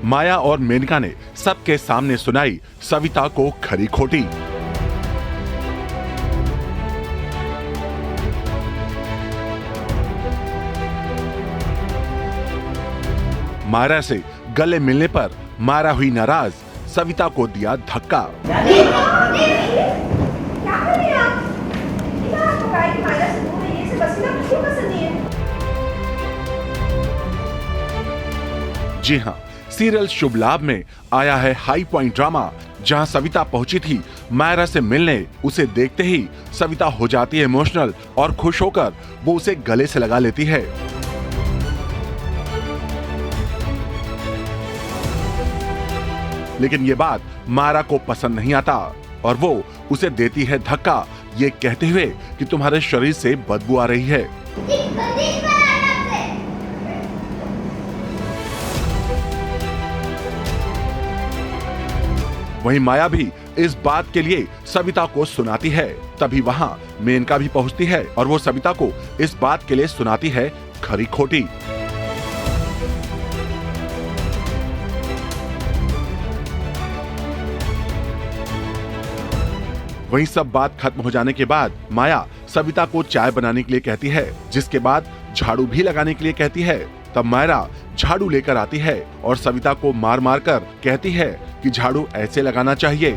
माया और मेनका ने सबके सामने सुनाई सविता को खरी खोटी। मायरा से गले मिलने पर मायरा हुई नाराज, सविता को दिया धक्का। जी हाँ, सीरियल शुभ लाभ में आया है हाई पॉइंट ड्रामा, जहां सविता पहुंची थी मायरा से मिलने। उसे देखते ही सविता हो जाती है इमोशनल और खुश होकर वो उसे गले से लगा लेती है। लेकिन ये बात मायरा को पसंद नहीं आता और वो उसे देती है धक्का, ये कहते हुए कि तुम्हारे शरीर से बदबू आ रही है। वहीं माया भी इस बात के लिए सविता को सुनाती है। तभी वहां मेनका भी पहुंचती है और वो सविता को इस बात के लिए सुनाती है खरी खोटी। वहीं सब बात खत्म हो जाने के बाद माया सविता को चाय बनाने के लिए कहती है, जिसके बाद झाड़ू भी लगाने के लिए कहती है। तब मायरा झाड़ू लेकर आती है और सविता को मार मार कर कहती है कि झाड़ू ऐसे लगाना चाहिए।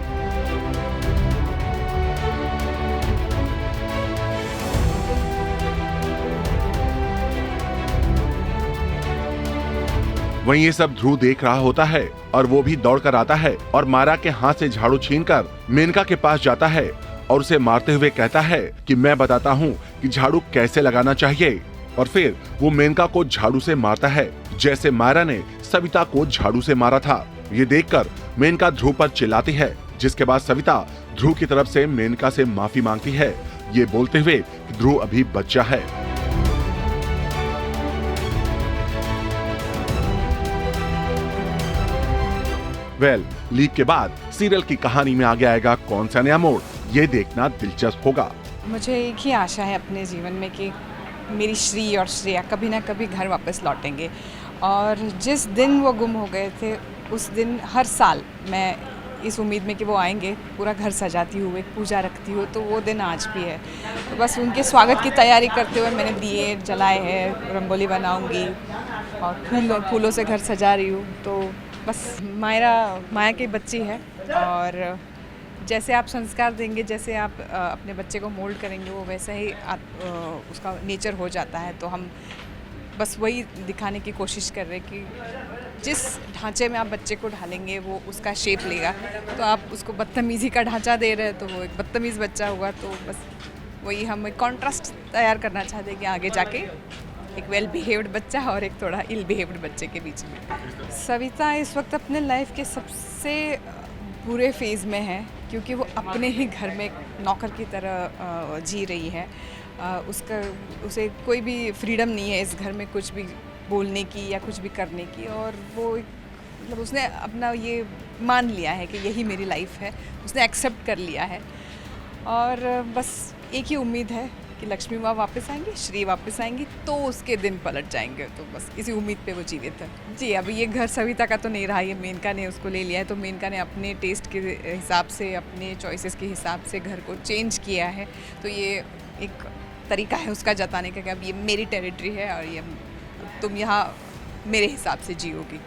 वहीं ये सब ध्रुव देख रहा होता है और वो भी दौड़कर आता है और मायरा के हाथ से झाड़ू छीनकर मेनका के पास जाता है और उसे मारते हुए कहता है कि मैं बताता हूँ कि झाड़ू कैसे लगाना चाहिए। और फिर वो मेनका को झाड़ू से मारता है, जैसे मायरा ने सविता को झाड़ू से मारा था। ये देखकर मेनका ध्रुव पर चिल्लाती है, जिसके बाद सविता ध्रुव की तरफ से मेनका से माफी मांगती है, ये बोलते हुए कि ध्रुव अभी बच्चा है। लीक के बाद सीरियल की कहानी में आगे आएगा कौन सा नया मोड़, ये देखना दिलचस्प होगा। मुझे एक ही आशा है अपने जीवन में कि मेरी श्री और श्रेया कभी ना कभी घर वापस लौटेंगे। और जिस दिन वो गुम हो गए थे उस दिन हर साल मैं इस उम्मीद में कि वो आएंगे पूरा घर सजाती हूँ, एक पूजा रखती हूँ, तो वो दिन आज भी है। तो बस उनके स्वागत की तैयारी करते हुए मैंने दिए जलाए हैं, रंगोली बनाऊंगी और फूलों से घर सजा रही हूँ। तो बस माया की बच्ची है और जैसे आप संस्कार देंगे, जैसे आप अपने बच्चे को मोल्ड करेंगे, वो वैसा ही उसका नेचर हो जाता है। तो हम बस वही दिखाने की कोशिश कर रहे हैं कि जिस ढांचे में आप बच्चे को ढालेंगे वो उसका शेप लेगा। तो आप उसको बदतमीज़ी का ढांचा दे रहे हैं तो वो एक बदतमीज़ बच्चा होगा। तो बस वही हम एक कॉन्ट्रास्ट तैयार करना चाहते हैं कि आगे जाके एक वेल बिहेव्ड बच्चा और एक थोड़ा इल बिहेव्ड बच्चे के बीच में। सविता इस वक्त अपने लाइफ के सबसे बुरे फेज़ में है, क्योंकि वो अपने ही घर में नौकर की तरह जी रही है। उसे कोई भी फ्रीडम नहीं है इस घर में कुछ भी बोलने की या कुछ भी करने की। और वो मतलब उसने अपना ये मान लिया है कि यही मेरी लाइफ है, उसने एक्सेप्ट कर लिया है। और बस एक ही उम्मीद है कि लक्ष्मी माँ वापस आएंगी, श्री वापस आएंगी तो उसके दिन पलट जाएंगे। तो बस इसी उम्मीद पे वो जीवित है। जी, अभी ये घर सविता का तो नहीं रहा, ये मेनका ने उसको ले लिया है। तो मेनका ने अपने टेस्ट के हिसाब से, अपने चॉइसेस के हिसाब से घर को चेंज किया है। तो ये एक तरीका है उसका जताने का कि अब ये मेरी टेरिटरी है और ये तुम यहाँ मेरे हिसाब से जियोगी।